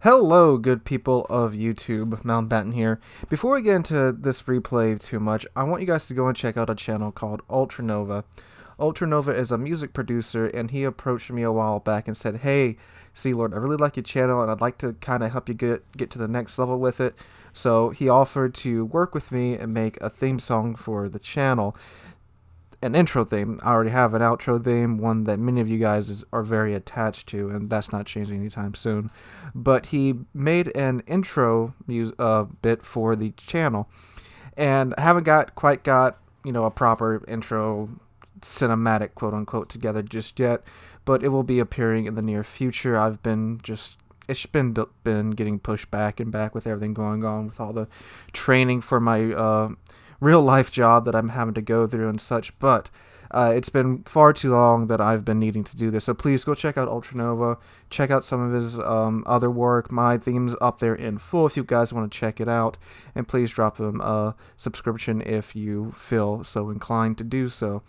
Hello, good people of YouTube. Mountbatten here. Before we get into this replay too much, I want you guys to go and check out a channel called Ultranova. Ultranova is a music producer, and he approached me a while back and said, "Hey, Sealord, I really like your channel, and I'd like to kind of help you get to the next level with it." So he offered to work with me and make a theme song for the channel, an intro theme. I already have an outro theme, one that many of you guys are very attached to, and that's not changing anytime soon. But he made an intro bit for the channel, and I haven't quite got a proper intro cinematic quote unquote together just yet, but it will be appearing in the near future. It's been getting pushed back and back with everything going on with all the training for my real life job that I'm having to go through and such, but it's been far too long that I've been needing to do this. So please go check out Ultranova, check out some of his other work. My theme's up there in full if you guys want to check it out, and please drop him a subscription if you feel so inclined to do so.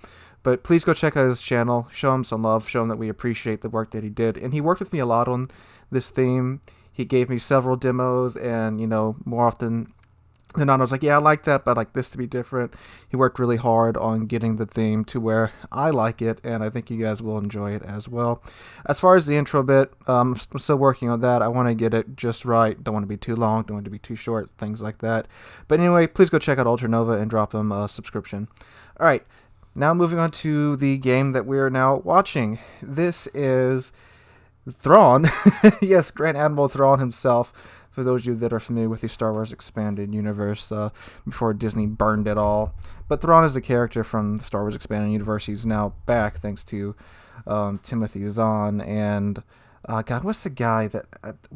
But please go check out his channel, show him some love, show him that we appreciate the work that he did. And he worked with me a lot on this theme. He gave me several demos, and more often and I was like, yeah, I like that, but I like this to be different. He worked really hard on getting the theme to where I like it, and I think you guys will enjoy it as well. As far as the intro bit, I'm still working on that. I want to get it just right. Don't want to be too long, don't want to be too short, things like that. But anyway, please go check out Ultranova and drop him a subscription. All right, now moving on to the game that we are now watching. This is Thrawn. Yes, Grand Admiral Thrawn himself. For those of you that are familiar with the Star Wars Expanded Universe, before Disney burned it all. But Thrawn is a character from the Star Wars Expanded Universe. He's now back thanks to Timothy Zahn and, God, what's the guy that,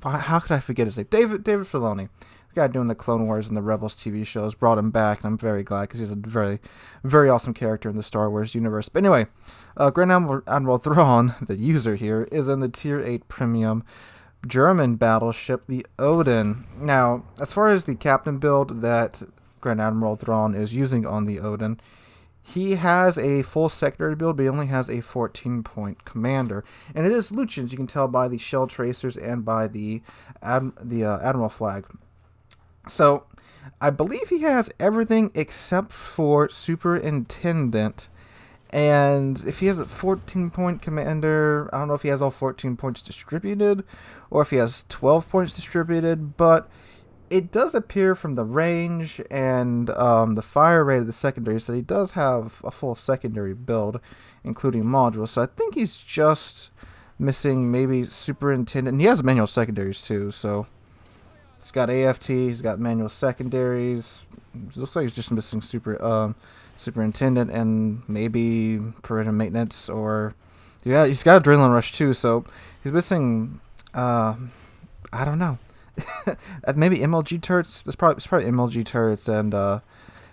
how could I forget his name? David Filoni. The guy doing the Clone Wars and the Rebels TV shows brought him back, and I'm very glad because he's a very, very awesome character in the Star Wars universe. But anyway, Grand Admiral Thrawn, the user here, is in the Tier 8 Premium German battleship, the Odin. Now, as far as the captain build that Grand Admiral Thrawn is using on the Odin, he has a full secondary build, but he only has a 14-point commander. And it is Lucian's, you can tell by the shell tracers and by the Admiral flag. So, I believe he has everything except for Superintendent. And if he has a 14-point commander, I don't know if he has all 14 points distributed or if he has 12 points distributed, but it does appear from the range and the fire rate of the secondaries that he does have a full secondary build, including modules. So I think he's just missing maybe Superintendent. And he has manual secondaries too, so he's got AFT, he's got manual secondaries. It looks like he's just missing Superintendent and maybe preventive maintenance, or yeah, he's got Adrenaline Rush too, so he's missing I don't know. Maybe MLG turrets. It's probably MLG turrets and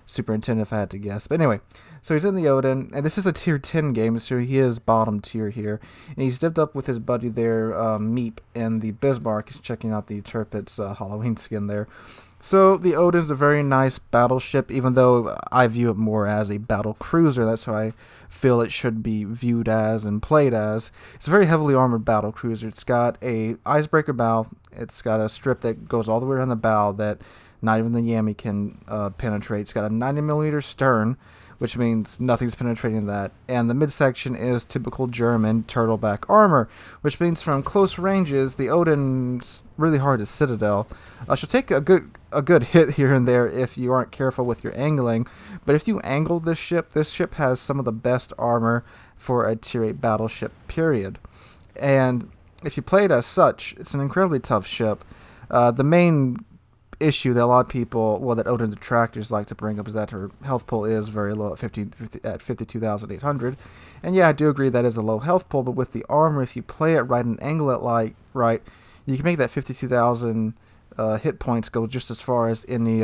Superintendent if I had to guess. But anyway, so he's in the Odin, and this is a tier 10 game, so he is bottom tier here. And he's divvied up with his buddy there, Meep, and the Bismarck. He's checking out the Tirpitz Halloween skin there. So the Odin's a very nice battleship, even though I view it more as a battle cruiser. That's how I feel it should be viewed as and played as. It's a very heavily armored battle cruiser. It's got a icebreaker bow. It's got a strip that goes all the way around the bow that not even the Yami can penetrate. It's got a 90mm stern, which means nothing's penetrating that. And the midsection is typical German turtleback armor, which means from close ranges, the Odin's really hard to citadel. She'll take a good hit here and there if you aren't careful with your angling. But if you angle this ship has some of the best armor for a Tier 8 battleship, period. And if you play it as such, it's an incredibly tough ship. The main issue that a lot of people, that Odin detractors like to bring up, is that her health pool is very low at 52,800. And yeah, I do agree that is a low health pool, but with the armor, if you play it right and angle it right, you can make that 52,000 hit points go just as far as any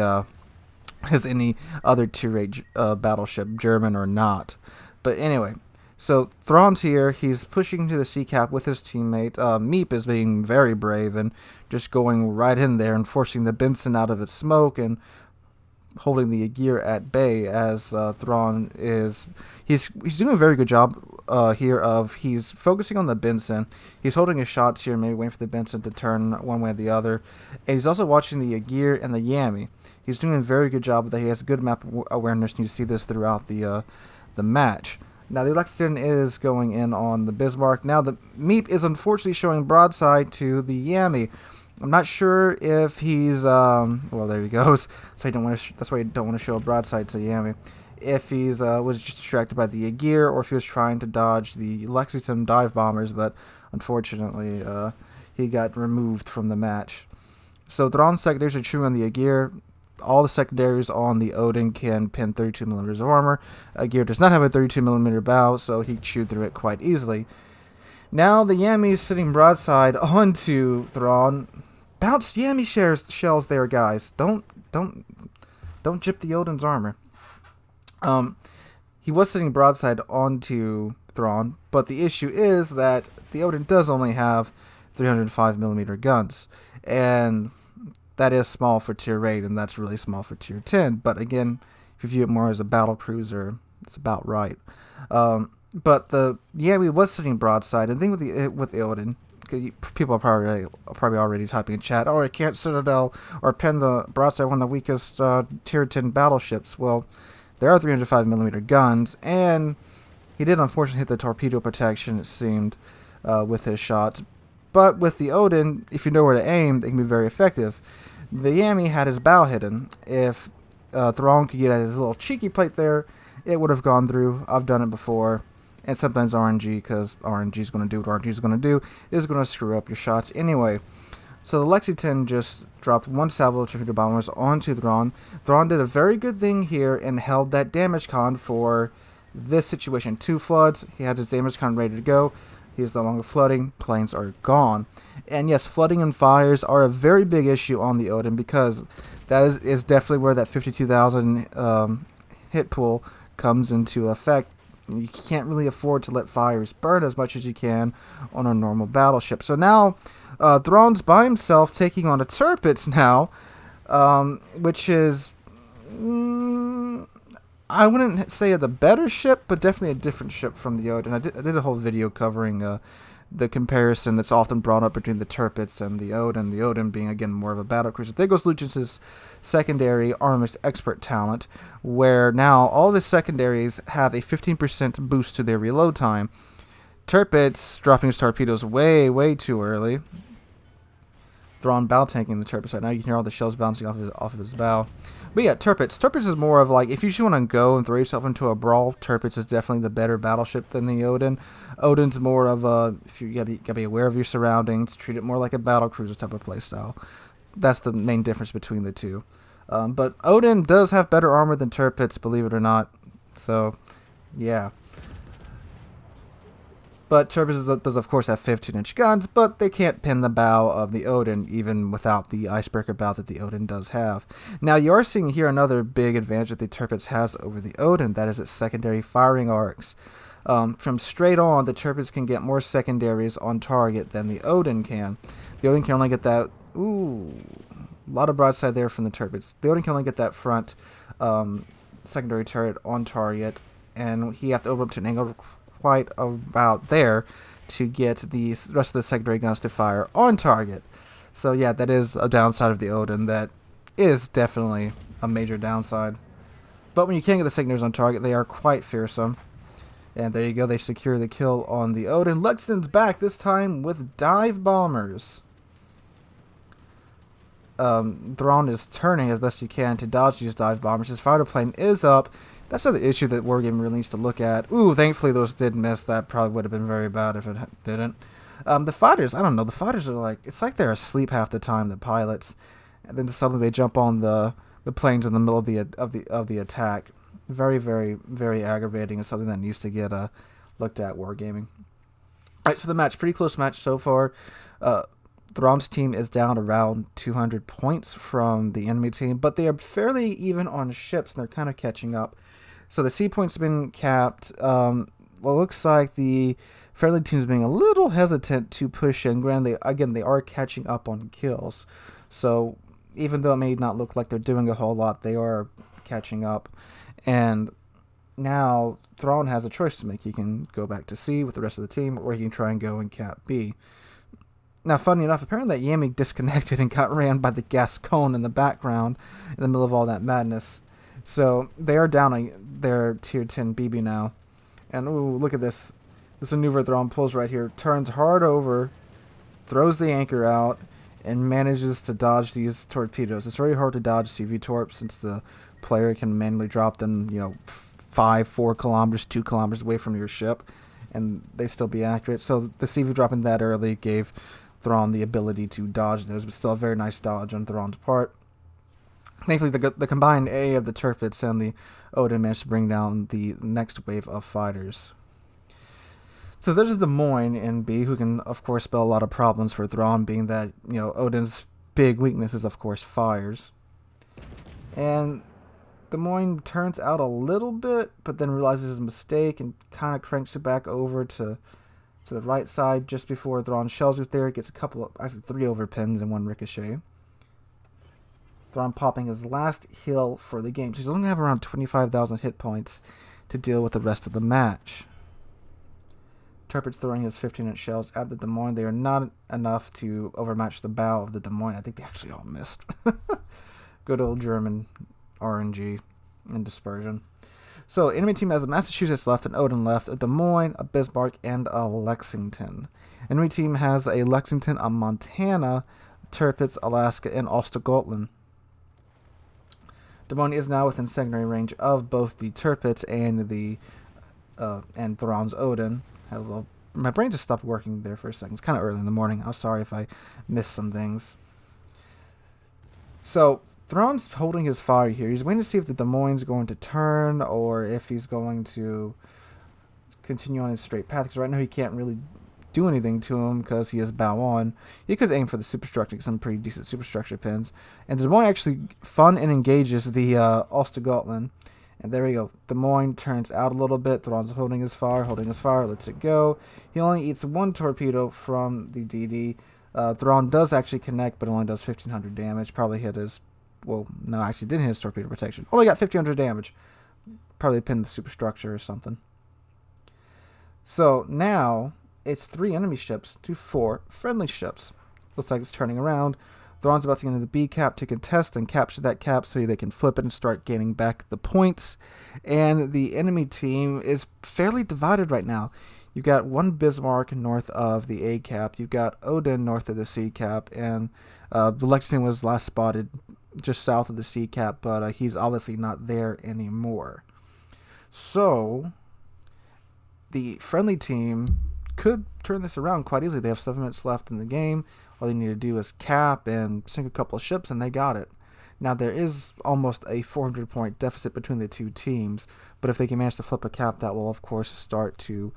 other tier 8 battleship, German or not. But anyway, so Thrawn's here. He's pushing to the sea cap with his teammate. Meep is being very brave and just going right in there and forcing the Benson out of its smoke and holding the Aegir at bay, as Thrawn is he's doing a very good job here of he's focusing on the Benson. He's holding his shots here, maybe waiting for the Benson to turn one way or the other, and he's also watching the Aegir and the Yami. He's doing a very good job of that. He has good map awareness, and you see this throughout the match. Now the Lexington is going in on the Bismarck. Now the Meep is unfortunately showing broadside to the Yami. I'm not sure if he's well, there he goes. So that's why you don't want to show a broadside to Yami. If he's was just distracted by the Aegir, or if he was trying to dodge the Lexington dive bombers, but unfortunately he got removed from the match. So Thrawn's secondaries are chewing on the Aegir. All the secondaries on the Odin can pin 32mm of armor. Aegir does not have a 32mm bow, so he chewed through it quite easily. Now the Yami is sitting broadside onto Thrawn. Bounced Yami shells there, guys. Don't jip the Odin's armor. He was sitting broadside onto Thrawn, but the issue is that the Odin does only have 305mm guns, and that is small for tier 8, and that's really small for tier 10. But again, if you view it more as a battle cruiser, it's about right. But the Yami was sitting broadside, and the thing with the Odin, people are probably already typing in chat, oh, I can't Citadel or pin the broadside one of the weakest tier 10 battleships. Well, there are 305mm guns, and he did unfortunately hit the torpedo protection, it seemed, with his shots. But with the Odin, if you know where to aim, they can be very effective. The Yami had his bow hidden. If Thrawn could get at his little cheeky plate there, it would have gone through. I've done it before. And sometimes RNG, because RNG is going to do what RNG is going to do, is going to screw up your shots anyway. So the Lexington just dropped one salvo of torpedo bombers onto Thrawn. Thrawn did a very good thing here and held that damage con for this situation. 2 floods, he had his damage con ready to go. He is no longer flooding, planes are gone. And yes, flooding and fires are a very big issue on the Odin, because that is definitely where that 52,000 hit pool comes into effect. You can't really afford to let fires burn as much as you can on a normal battleship. So now, Thrawn's by himself taking on a Tirpitz now, which is, I wouldn't say the better ship, but definitely a different ship from the Odin. I did a whole video covering the comparison that's often brought up between the Tirpitz and the Odin being, again, more of a battlecruiser. There goes Lucius's secondary armament expert talent, where now all of his secondaries have a 15% boost to their reload time. Tirpitz dropping his torpedoes way too early. Thrawn bow tanking the Tirpitz right now. You can hear all the shells bouncing off of his bow. But yeah, Tirpitz is more of like, if you just want to go and throw yourself into a brawl, Tirpitz is definitely the better battleship than the Odin. Odin's more of a, if you gotta be aware of your surroundings, treat it more like a battle cruiser type of playstyle. That's the main difference between the two. But Odin does have better armor than Tirpitz, believe it or not. So, yeah. But Tirpitz does, of course, have 15-inch guns, but they can't pin the bow of the Odin, even without the icebreaker bow that the Odin does have. Now, you are seeing here another big advantage that the Tirpitz has over the Odin, that is its secondary firing arcs. From straight on, the Tirpitz can get more secondaries on target than the Odin can. The Odin can only get that... Ooh, a lot of broadside there from the Tirpitz. The Odin can only get that front secondary turret on target, and he have to open up to an angle quite about there to get the rest of the secondary guns to fire on target. So yeah, that is a downside of the Odin. That is definitely a major downside. But when you can't get the secondaries on target, they are quite fearsome. And there you go, they secure the kill on the Odin. Lexington's back, this time with dive bombers. Thrawn is turning as best he can to dodge these dive bombers. His fighter plane is up. That's another issue that Wargaming really needs to look at. Ooh, thankfully those did miss. That probably would have been very bad if it didn't. The fighters, I don't know. The fighters are like, it's like they're asleep half the time, the pilots, and then suddenly they jump on the planes in the middle of the attack. Very aggravating. It's something that needs to get looked at. Wargaming. All right, so the match, pretty close match so far. Thrawn's team is down around 200 points from the enemy team, but they are fairly even on ships, and they're kind of catching up. So the sea points have been capped. Well, it looks like the friendly team is being a little hesitant to push in. Granted, they are catching up on kills. So even though it may not look like they're doing a whole lot, they are catching up. And now Thrawn has a choice to make. He can go back to C with the rest of the team, or he can try and go and cap B. Now, funny enough, apparently that Yami disconnected and got ran by the Gascon in the background in the middle of all that madness. So they are down their tier 10 BB now. And ooh, look at this. This maneuver Thrawn pulls right here. Turns hard over, throws the anchor out, and manages to dodge these torpedoes. It's very hard to dodge CV torps since the player can manually drop them, 4 kilometers, 2 kilometers away from your ship, and they still be accurate. So the CV dropping that early gave Thrawn the ability to dodge those, but still a very nice dodge on Thrawn's part. Thankfully, the combined A of the Tirpitz and the Odin managed to bring down the next wave of fighters. So there's Des Moines in B, who can, of course, spell a lot of problems for Thrawn, being that, Odin's big weakness is, of course, fires. And Des Moines turns out a little bit, but then realizes his mistake and kind of cranks it back over to the right side just before Thrawn shells it there. It gets actually 3 overpins and 1 ricochet. Thrawn popping his last heal for the game. So he's only going to have around 25,000 hit points to deal with the rest of the match. Tirpitz throwing his 15-inch shells at the Des Moines. They are not enough to overmatch the bow of the Des Moines. I think they actually all missed. Good old German RNG and dispersion. So enemy team has a Massachusetts left, an Odin left, a Des Moines, a Bismarck, and a Lexington. Enemy team has a Lexington, a Montana, Tirpitz, Alaska, and Ostgotland. Des Moines is now within secondary range of both the Tirpitz and Thrawn's Odin. My brain just stopped working there for a second. It's kind of early in the morning. I'm sorry if I missed some things. So Thrawn's holding his fire here. He's waiting to see if the Des Moines is going to turn or if he's going to continue on his straight path. Because right now he can't really do anything to him because he is bow on. He could aim for the superstructure, get some pretty decent superstructure pins. And Des Moines actually fun and engages the Ostgotland. And there we go. Des Moines turns out a little bit. Thrawn's holding his fire, lets it go. He only eats 1 torpedo from the DD. Thrawn does actually connect, but only does 1,500 damage. Probably hit his... Well, no, actually didn't hit his torpedo protection. Only got 1,500 damage. Probably pinned the superstructure or something. So now it's 3 enemy ships to 4 friendly ships. Looks like it's turning around. Thrawn's about to get into the B cap to contest and capture that cap so they can flip it and start gaining back the points. And the enemy team is fairly divided right now. You've got 1 Bismarck north of the A cap. You've got Odin north of the C cap. And the Lexington was last spotted just south of the C cap, but he's obviously not there anymore. So the friendly team could turn this around quite easily. They have 7 minutes left in the game. All they need to do is cap and sink a couple of ships, and they got it. Now, there is almost a 400-point deficit between the 2 teams, but if they can manage to flip a cap, that will, of course, start to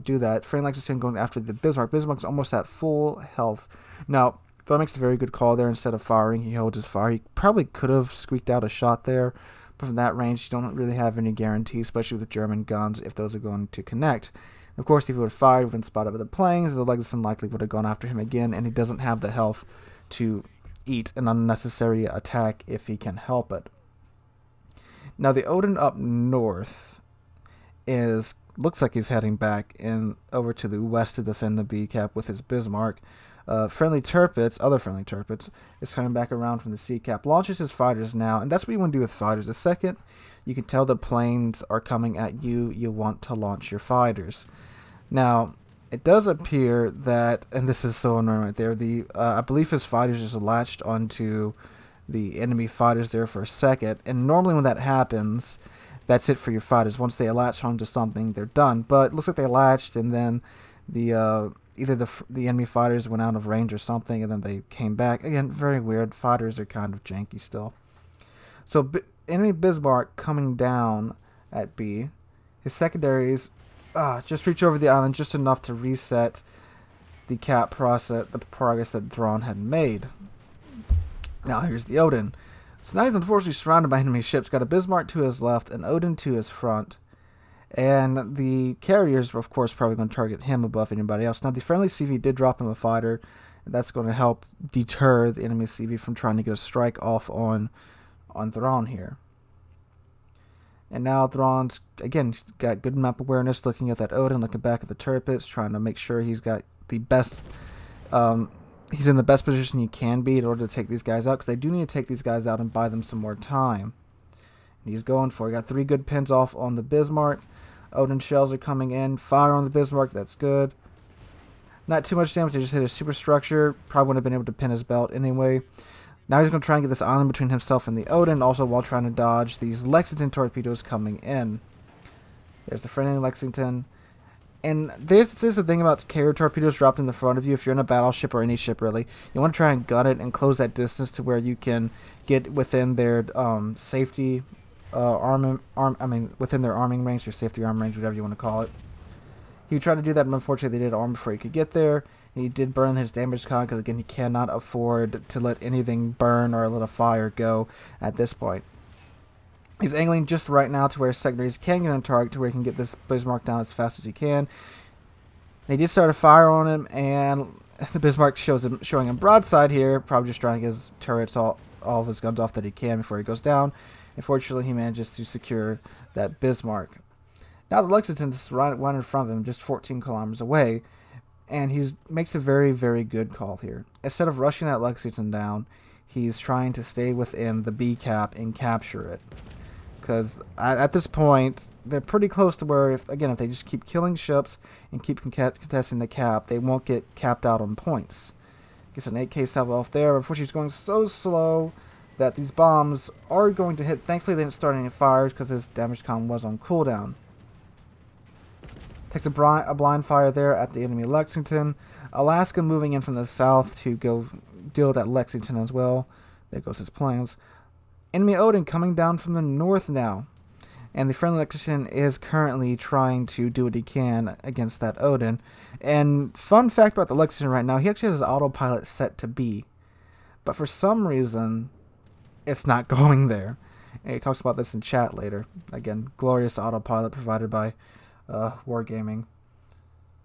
do that. Friendly Lexington going after the Bismarck. Bismarck's almost at full health. Now, Thrawn makes a very good call there. Instead of firing, he holds his fire. He probably could have squeaked out a shot there, but from that range, you don't really have any guarantees, especially with German guns, if those are going to connect. Of course, if he would have fired when spotted by the planes, the Lexington likely would have gone after him again, and he doesn't have the health to eat an unnecessary attack if he can help it. Now, the Odin up north looks like he's heading back over to the west to defend the B cap with his Bismarck. Other friendly Tirpitz, is coming back around from the C cap, launches his fighters now, and that's what you want to do with fighters. The second you can tell the planes are coming at you, you want to launch your fighters. Now, it does appear that, and this is so annoying right there, I believe his fighters just latched onto the enemy fighters there for a second, and normally when that happens, that's it for your fighters. Once they latch onto something, they're done. But it looks like they latched, and then either the enemy fighters went out of range or something, and then they came back. Again, very weird. Fighters are kind of janky still. So enemy Bismarck coming down at B. His secondaries just reach over the island just enough to reset the cap process, the progress that Thrawn had made. Now here's the Odin. So now he's unfortunately surrounded by enemy ships. Got a Bismarck to his left, an Odin to his front. And the carriers were, of course, probably going to target him above anybody else. Now, the friendly CV did drop him a fighter, That's going to help deter the enemy CV from trying to get a strike off on Thrawn here. And now Thrawn's, again, he's got good map awareness, looking at that Odin, looking back at the Tirpitz, trying to make sure he's got the best, he's in the best position he can be in order to take these guys out, because they do need to take these guys out and buy them some more time. And he's going for it. Got 3 good pins off on the Bismarck. Odin shells are coming in. Fire on the Bismarck, that's good. Not too much damage, they just hit his superstructure. Probably wouldn't have been able to pin his belt anyway. Now he's going to try and get this island between himself and the Odin, also while trying to dodge these Lexington torpedoes coming in. There's the friendly Lexington. And there's the thing about carrier torpedoes dropped in the front of you. If you're in a battleship or any ship, really, you want to try and gun it and close that distance to where you can get within their safety within their arming range, or safety arm range, whatever you want to call it. He tried to do that, but unfortunately they did arm before he could get there. He did burn his damage con, because again, he cannot afford to let anything burn or let a fire go at this point. He's angling just right now to where secondaries can get on target, to where he can get this Bismarck down as fast as he can. And he did start a fire on him, and the Bismarck showing him broadside here, probably just trying to get his turrets, all of his guns off that he can before he goes down. Unfortunately, he manages to secure that Bismarck. Now the Lexington's right in front of him, just 14 kilometers away. And he makes a very, very good call here. Instead of rushing that Lexington down, he's trying to stay within the B cap and capture it. Because at this point, they're pretty close to where, if they just keep killing ships and keep contesting the cap, they won't get capped out on points. Gets an 8K salvo off there. Unfortunately, he's going so slow that these bombs are going to hit. Thankfully, they didn't start any fires because his damage con was on cooldown. Takes a blind fire there at the enemy Lexington. Alaska moving in from the south to go deal with that Lexington as well. There goes his plans. Enemy Odin coming down from the north now. And the friendly Lexington is currently trying to do what he can against that Odin. And fun fact about the Lexington right now, he actually has his autopilot set to B. But for some reason, it's not going there. And he talks about this in chat later. Again, glorious autopilot provided by Wargaming.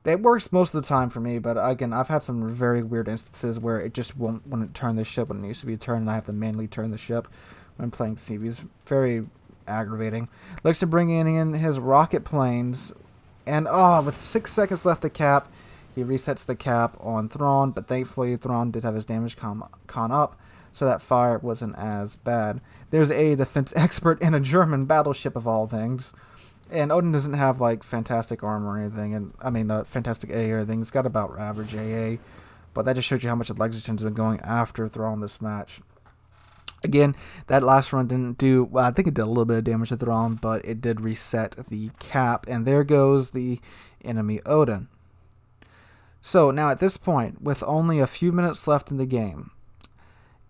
It works most of the time for me, but again, I've had some very weird instances where it just wouldn't turn the ship when it needs to be turned, and I have to manually turn the ship when playing CVs. Very aggravating. Likes to bring in his rocket planes, and with 6 seconds left to cap, he resets the cap on Thrawn, but thankfully Thrawn did have his damage con up, so that fire wasn't as bad. There's a defense expert in a German battleship of all things. And Odin doesn't have, like, fantastic armor or anything, and, fantastic AA or anything. He's got about average AA, but that just shows you how much the Lexington's been going after Thrawn this match. Again, that last run didn't do, well, I think it did a little bit of damage to Thrawn, but it did reset the cap, and there goes the enemy Odin. So, now at this point, with only a few minutes left in the game,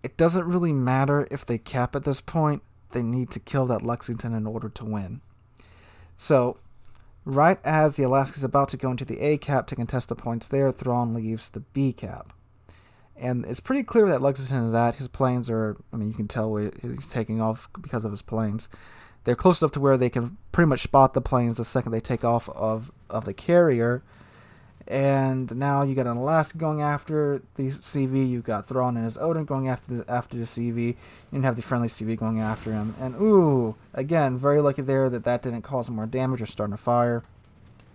it doesn't really matter if they cap at this point. They need to kill that Lexington in order to win. So, right as the Alaska's about to go into the A cap to contest the points there, Thrawn leaves the B cap. And it's pretty clear that Lexington is at. His planes are, you can tell he's taking off because of his planes. They're close enough to where they can pretty much spot the planes the second they take off of the carrier. And now you got an Alaska going after the CV. You've got Thrawn and his Odin going after the CV. You have the friendly CV going after him. And ooh, again, very lucky there that didn't cause him more damage or starting a fire,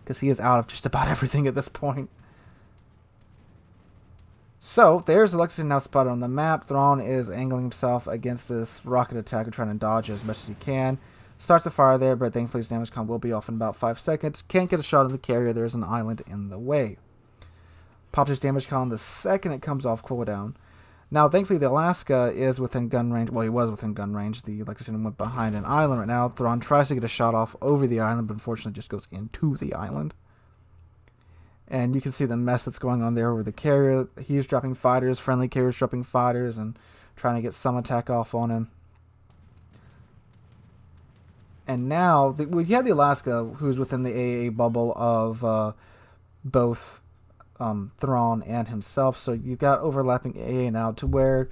because he is out of just about everything at this point. So there's the Lexington now spotted on the map. Thrawn is angling himself against this rocket attacker, trying to dodge it as much as he can. Starts a fire there, but thankfully his damage con will be off in about 5 seconds. Can't get a shot of the carrier. There's an island in the way. Pops his damage con the second it comes off cooldown. Now, thankfully, the Alaska is within gun range. Well, he was within gun range. The Lexington went behind an island right now. Thrawn tries to get a shot off over the island, but unfortunately just goes into the island. And you can see the mess that's going on there over the carrier. He's dropping fighters. Friendly carriers dropping fighters and trying to get some attack off on him. And now, we had the Alaska, who's within the AA bubble of both Thrawn and himself. So you've got overlapping AA now to where...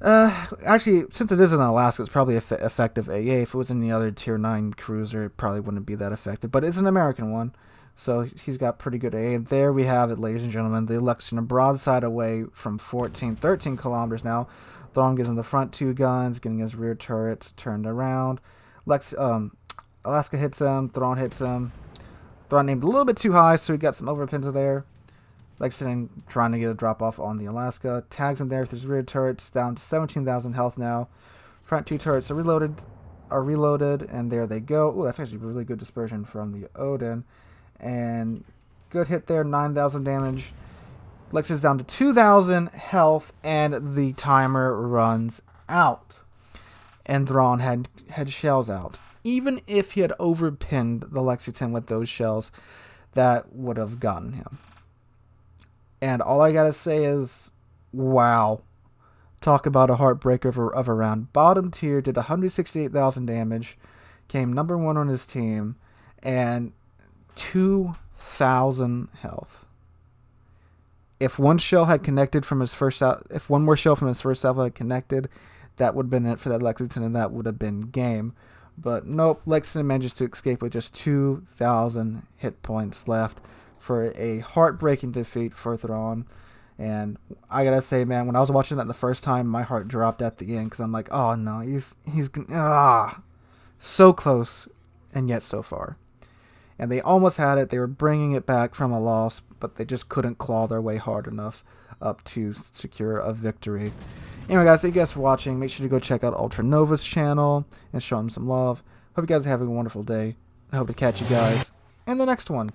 actually, since it is an Alaska, it's probably effective AA. If it was any other Tier 9 cruiser, it probably wouldn't be that effective. But it's an American one. So he's got pretty good aim. There we have it, ladies and gentlemen. The Lexington broadside away from 13 kilometers now. Thrawn gives him the front 2 guns, getting his rear turrets turned around. Alaska hits him. Thrawn hits him. Thrawn aimed a little bit too high, so he got some overpins there. Lexington trying to get a drop off on the Alaska. Tags him there with his rear turrets, down to 17,000 health now. Front 2 turrets are reloaded, and there they go. Oh, that's actually really good dispersion from the Odin. And good hit there, 9,000 damage. Lex is down to 2,000 health, and the timer runs out. And Thrawn had shells out. Even if he had overpinned the Lexington with those shells, that would have gotten him. And all I gotta say is, wow. Talk about a heartbreaker of a round. Bottom tier did 168,000 damage, came number 1 on his team, and 2,000 health. If one shell had connected from his first if one more shell from his first salvo had connected, that would have been it for that Lexington, and that would have been game. But nope, Lexington manages to escape with just 2,000 hit points left for a heartbreaking defeat for Thrawn. And I gotta say, man, when I was watching that the first time, my heart dropped at the end because I'm like, oh no, he's so close and yet so far. And they almost had it. They were bringing it back from a loss, but they just couldn't claw their way hard enough up to secure a victory. Anyway, guys, thank you guys for watching. Make sure to go check out Ultra Nova's channel and show him some love. Hope you guys are having a wonderful day. I hope to catch you guys in the next one.